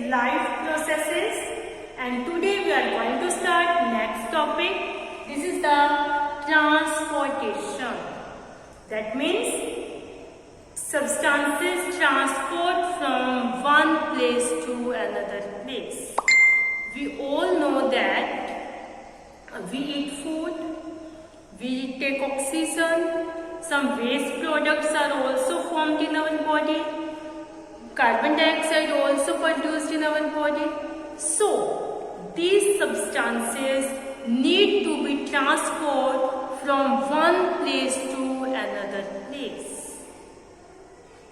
life processes, and today we are going to start next topic. This is the transportation. That means substances transport from one place to another place. We all know that we eat food, we take oxygen, some waste products are also formed in our body, carbon dioxide also produced in our body. So, these substances need to be transported from one place to another place.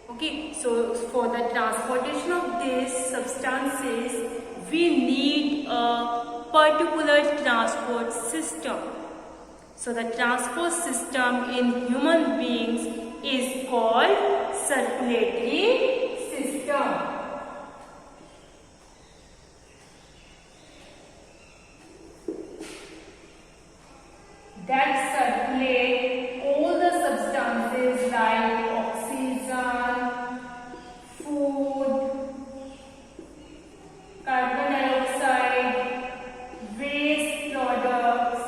Okay, so for the transportation of these substances, we need a particular transport system. So the transport system in human beings is called circulatory system. That circulate all the substances like oxygen, food, carbon dioxide, waste products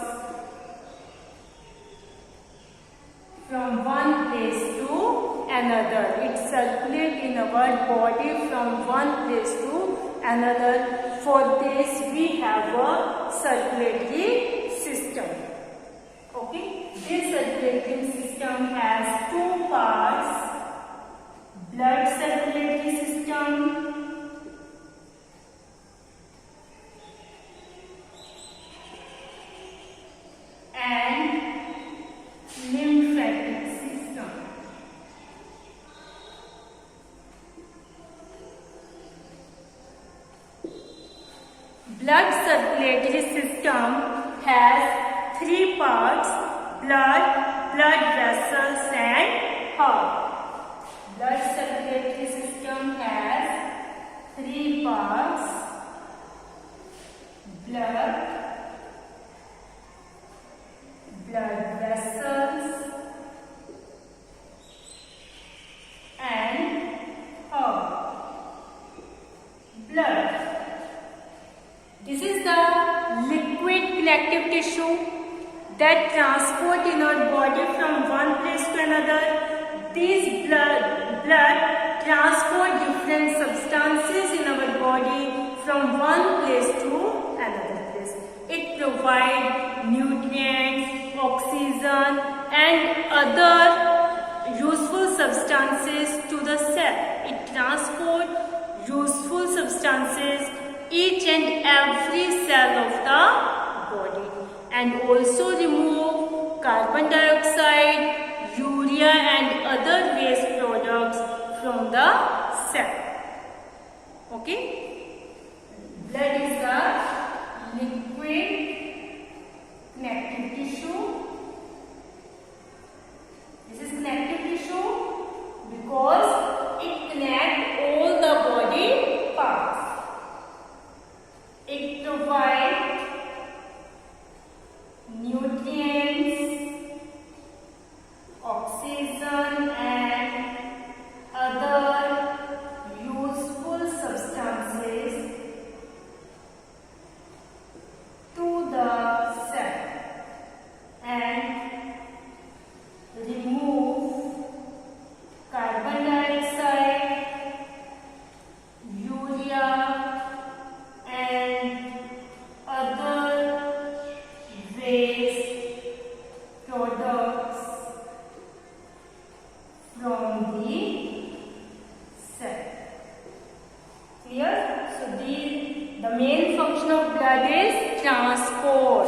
from one place to another. It circulates in our body from one place to another. For this we have a circulatory system. Okay, this circulatory system has two parts: blood circulatory system and lymphatic system. Blood circulatory system has three parts: blood, blood vessels and heart. Blood circulatory system has three parts: blood, blood vessels and heart. Blood. This is the liquid connective tissue that transport in our body from one place to another. These blood transport different substances in our body from one place to another place. It provides nutrients, oxygen and other useful substances to the cell. It transports useful substances each and every cell of the body, and also remove carbon dioxide, urea and other waste products from the cell. Okay? Blood is the liquid connective tissue. This is connective tissue because it connects all the body parts. It provides nutrients, oxygen and other useful substances to the cell and remove carbon dioxide, urea and other waste products from the cell. Clear? So the main function of blood is transport.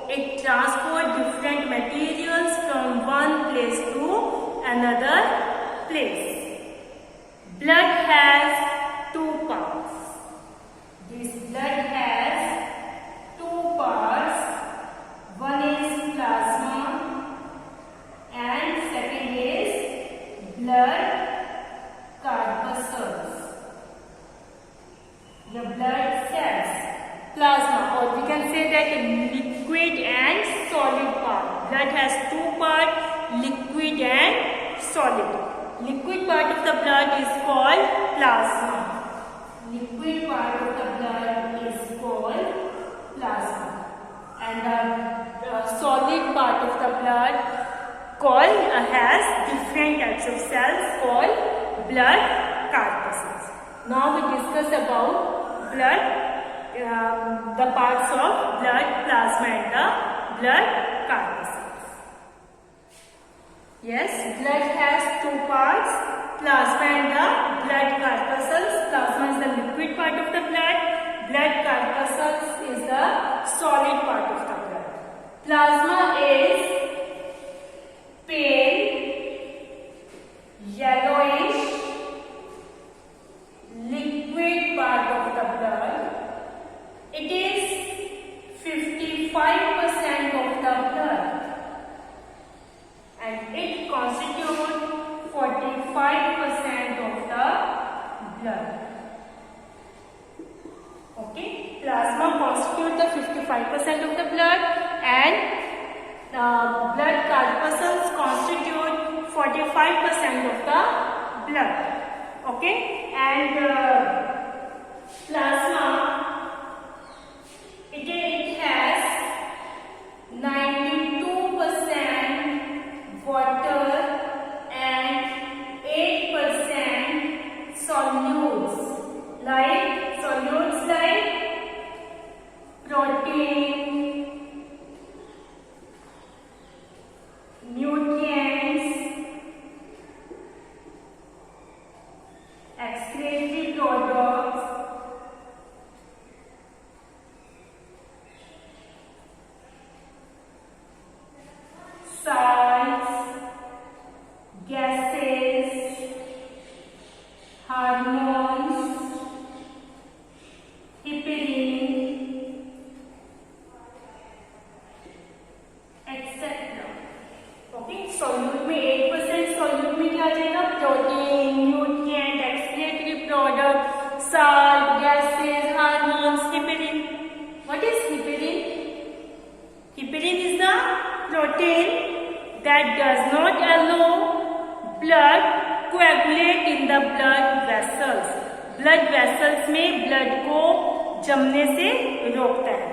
It transports different materials from one place to another place. Blood has two parts. This blood has two parts. One is plasma and second is blood corpuscles. The blood cells, plasma, or we can say that liquid and solid part. Blood has two parts, liquid and solid. Liquid part of the blood is called plasma. Liquid part types of cells called blood corpuscles. Now we discuss about blood, the parts of blood plasma and the blood corpuscles. Yes, blood has two parts, plasma and the blood corpuscles. Plasma is the liquid part of the blood. Blood corpuscles is the solid part of the blood. Plasma is pale, yellowish, liquid part of the blood. It is 55% of the blood and it constitutes 45% of the blood. Okay, plasma constitutes the 55% of the blood and blood corpuscles constitute 45% of the blood. Okay, and plasma it has 92% water and 8% solutes like protein, nutrients, excretory products, salts, gases, hormones, heparin, etc. Okay, solute में 8% solute में क्या आ जाएगा? Protein, nutrient, excretory product, salt, gases, hormones, heparin. What is heparin? Heparin is the protein that does not allow blood coagulate in the blood vessels. Blood vessels में blood को जमने से रोकता है.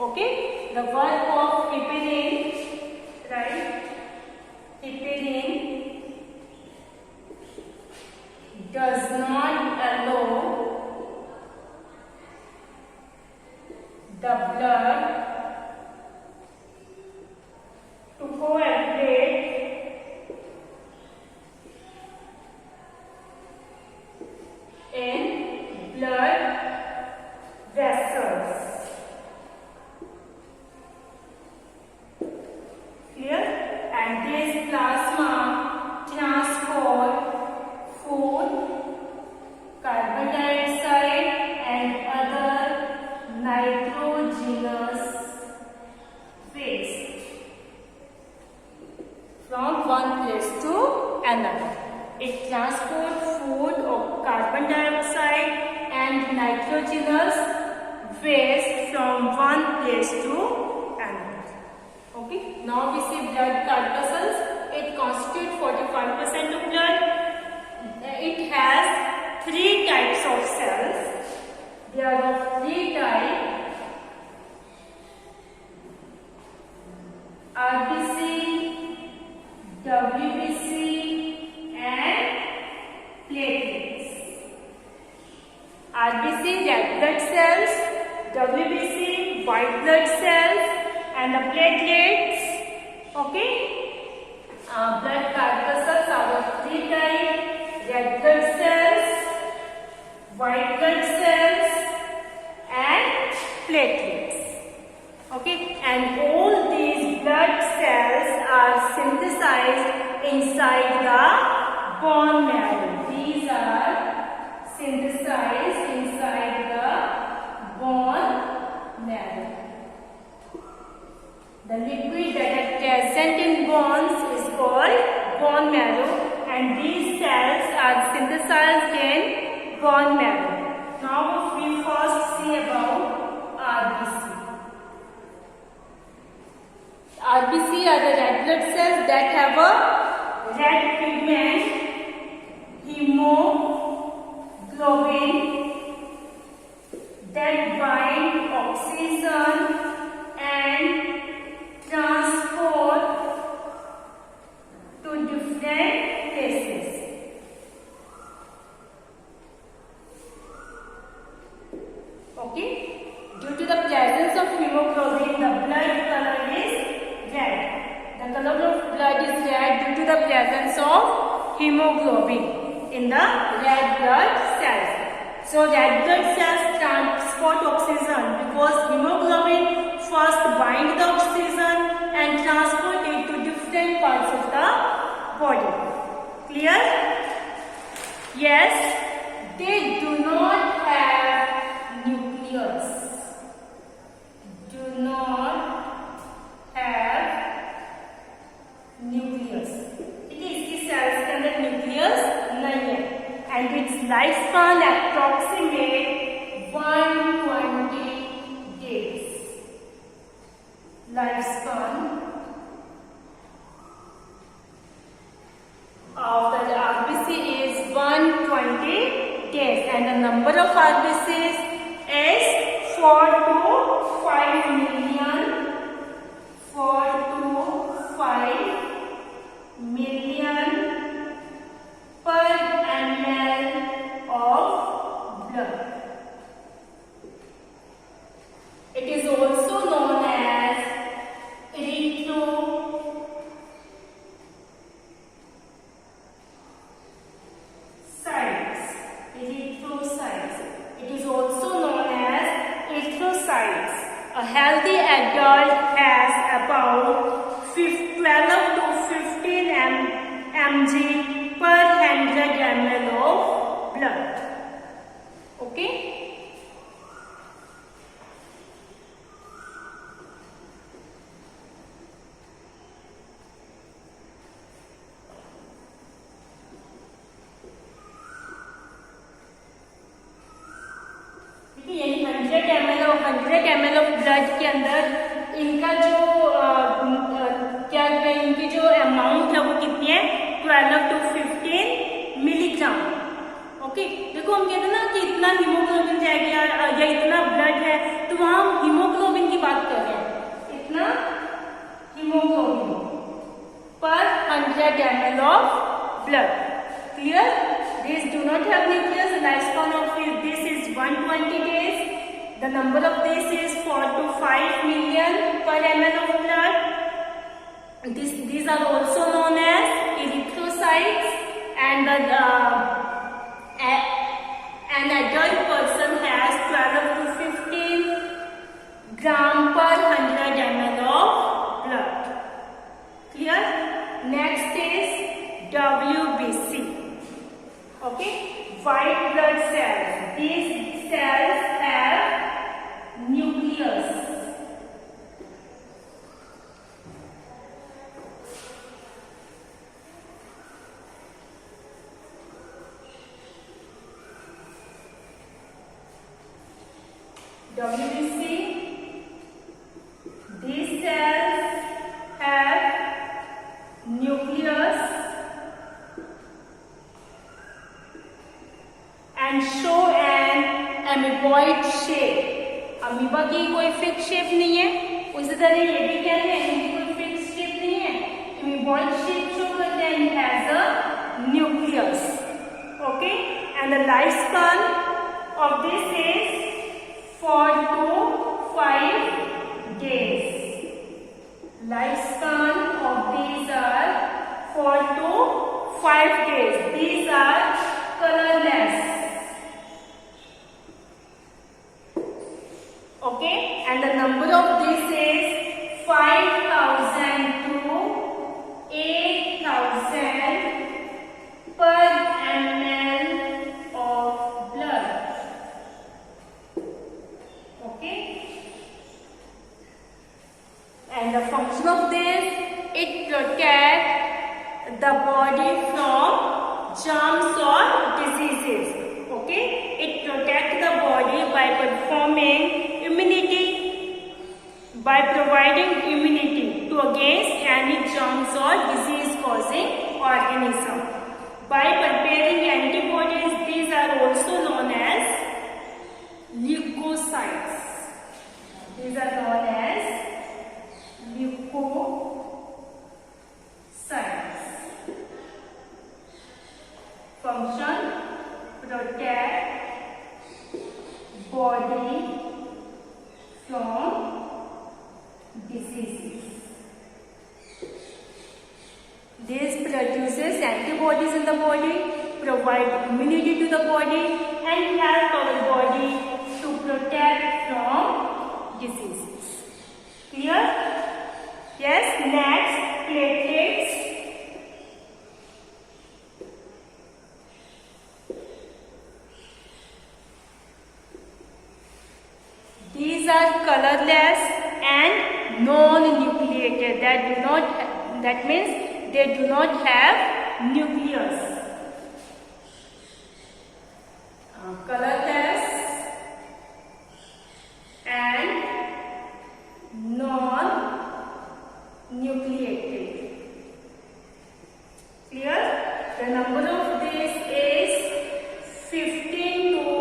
Okay, the work of heparin, right? Heparin does not allow the blood to coagulate in blood vessels. Clear? And this plasma transport food, carbon dioxide and other nitrogenous waste from one place to another. It transports food or carbon dioxide and nitrogenous waste from one place to another. Okay, now we see blood corpuscles. It constitutes 45% of blood. It has 3 types of cells. There are of 3 types: RBC, WBC and platelets. RBC red blood cells, WBC white blood cells and the platelets. Okay, blood corpuscles are of 3 types: red blood cells, white blood cells and platelets. Okay, and all these blood cells are synthesized inside the bone marrow. These are synthesized inside the bone marrow. The liquid that is present in bones is called bone marrow and these cells are synthesized in bone marrow. Now we first see about RBC. RBC are the red blood cells that have a red pigment, hemoglobin, that bind oxygen and transport to different places. Okay, due to the presence of hemoglobin, the blood color is red. The color of blood is red due to the presence of hemoglobin in the red blood cells. So red blood cells transport oxygen because hemoglobin first bind the oxygen and transport it to different parts of the body. Clear? Yes, they do not have nucleus. Do not have nucleus. ठीक है, इसकी sales के अंदर nucleus नहीं है and it's life span approximate 120 days. Life span of the RBC is 120 days and the number of RBCs is 4 to 5 million. 4 to 5 million per ml of blood. It is also known as erythrocytes. Erythrocytes. It is also known as erythrocytes. A healthy adult has about 12 to 15 mg per 100 ml of blood. Okay? यानी 100 ml of blood के अंदर इनका जो क्या इनकी जो amount है वो कितनी है 12 to 15 मिलीग्राम. ओके, देखो हम कहते हैं ना कि इतना हीमोग्लोबिन जाएगा या इतना ब्लड है, तो वहां हम हीमोग्लोबिन की बात कर रहे हैं. इतना हीमोग्लोबिन पर 100 ml of blood. Clear? These do not have nucleus. The lifespan of this is 120 days. The number of this is 4 to 5 million per ml of blood. These are also known as erythrocytes, and an adult person has 12 to 15 gram per 100 ml of blood. Clear? Next is WBC. Okay, white blood cells. These cells have nucleus. WBC. These cells have nucleus and show an amoeboid shape. Amoeba की कोई fix shape नहीं है, उसी तरह ये भी क्या है, इनकी कोई फिक्स शेप नहीं है, amoeboid shape शो करते हैं. It has a nucleus. Okay, and the lifespan of this is 4 to 5 days. Lifespan of these are 4 to 5 days. These are colorless. Okay, and the number of this is 5,000 to 8,000 per ml of blood. Okay, and the function of this, it protects the body from germs or diseases. Okay, it protects the body by performing immunity, by providing immunity to against any germs or disease causing organism. By preparing antibodies, these are also known as leukocytes. These are known as leukocytes. Function: protect body from diseases. This produces antibodies in the body, provide immunity to the body, and help our body to protect from diseases. Clear? Yes. Next, platelets. These are colorless and non-nucleated. That means they do not have nucleus. Colorless and non-nucleated. Clear? The number of this is 15 to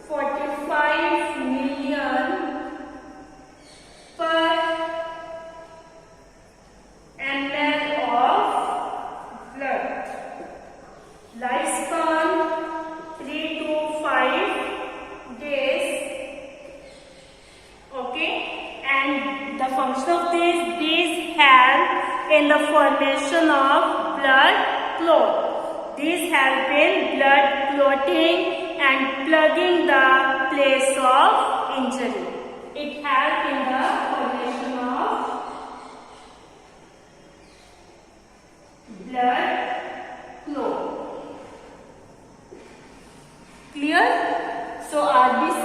45 million per ml of blood. Lifespan 3 to 5 days. Okay, and the function of these help in the formation of blood clot. These help in blood clotting and plugging the place of injury. It helps in the formation of blood clot. Clear? So RBC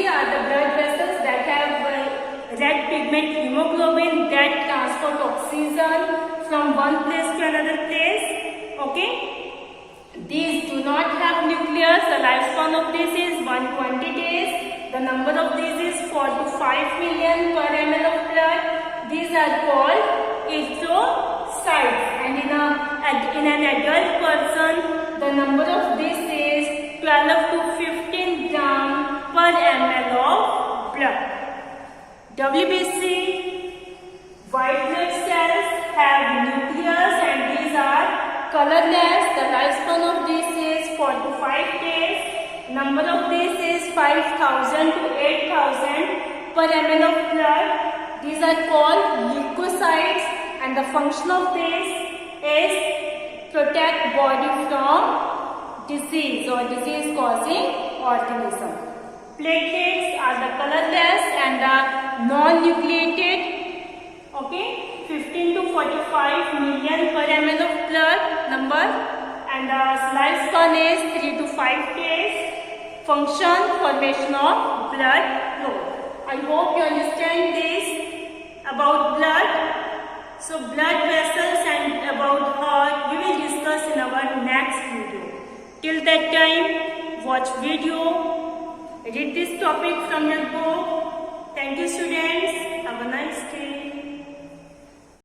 are the blood vessels that have red pigment hemoglobin that transport oxygen from one place to another place. Okay? These do not have nucleus. The lifespan of this is 120 days. The number of these is 4 to 5 million per ml of blood. These are called erythrocytes. And in an adult person, the number of this is 12 to 15 gram per ml of blood. WBC, white blood cells have nucleus and these are colorless. The lifespan of this is 4 to 5 days. Number of this is 5,000 to 8,000 per ml of blood. These are called leukocytes and the function of this is protect body from disease or disease causing organism. Platelets are the colorless and the non-nucleated. Okay, 15 to 45 million per ml of blood number, and the lifespan is 3 to 5 days. Function, formation of blood clot. I hope you understand this about blood. So blood vessels and about heart we will discuss in our next video. Till that time, watch video, read this topic from your book. Thank you students. Have a nice day.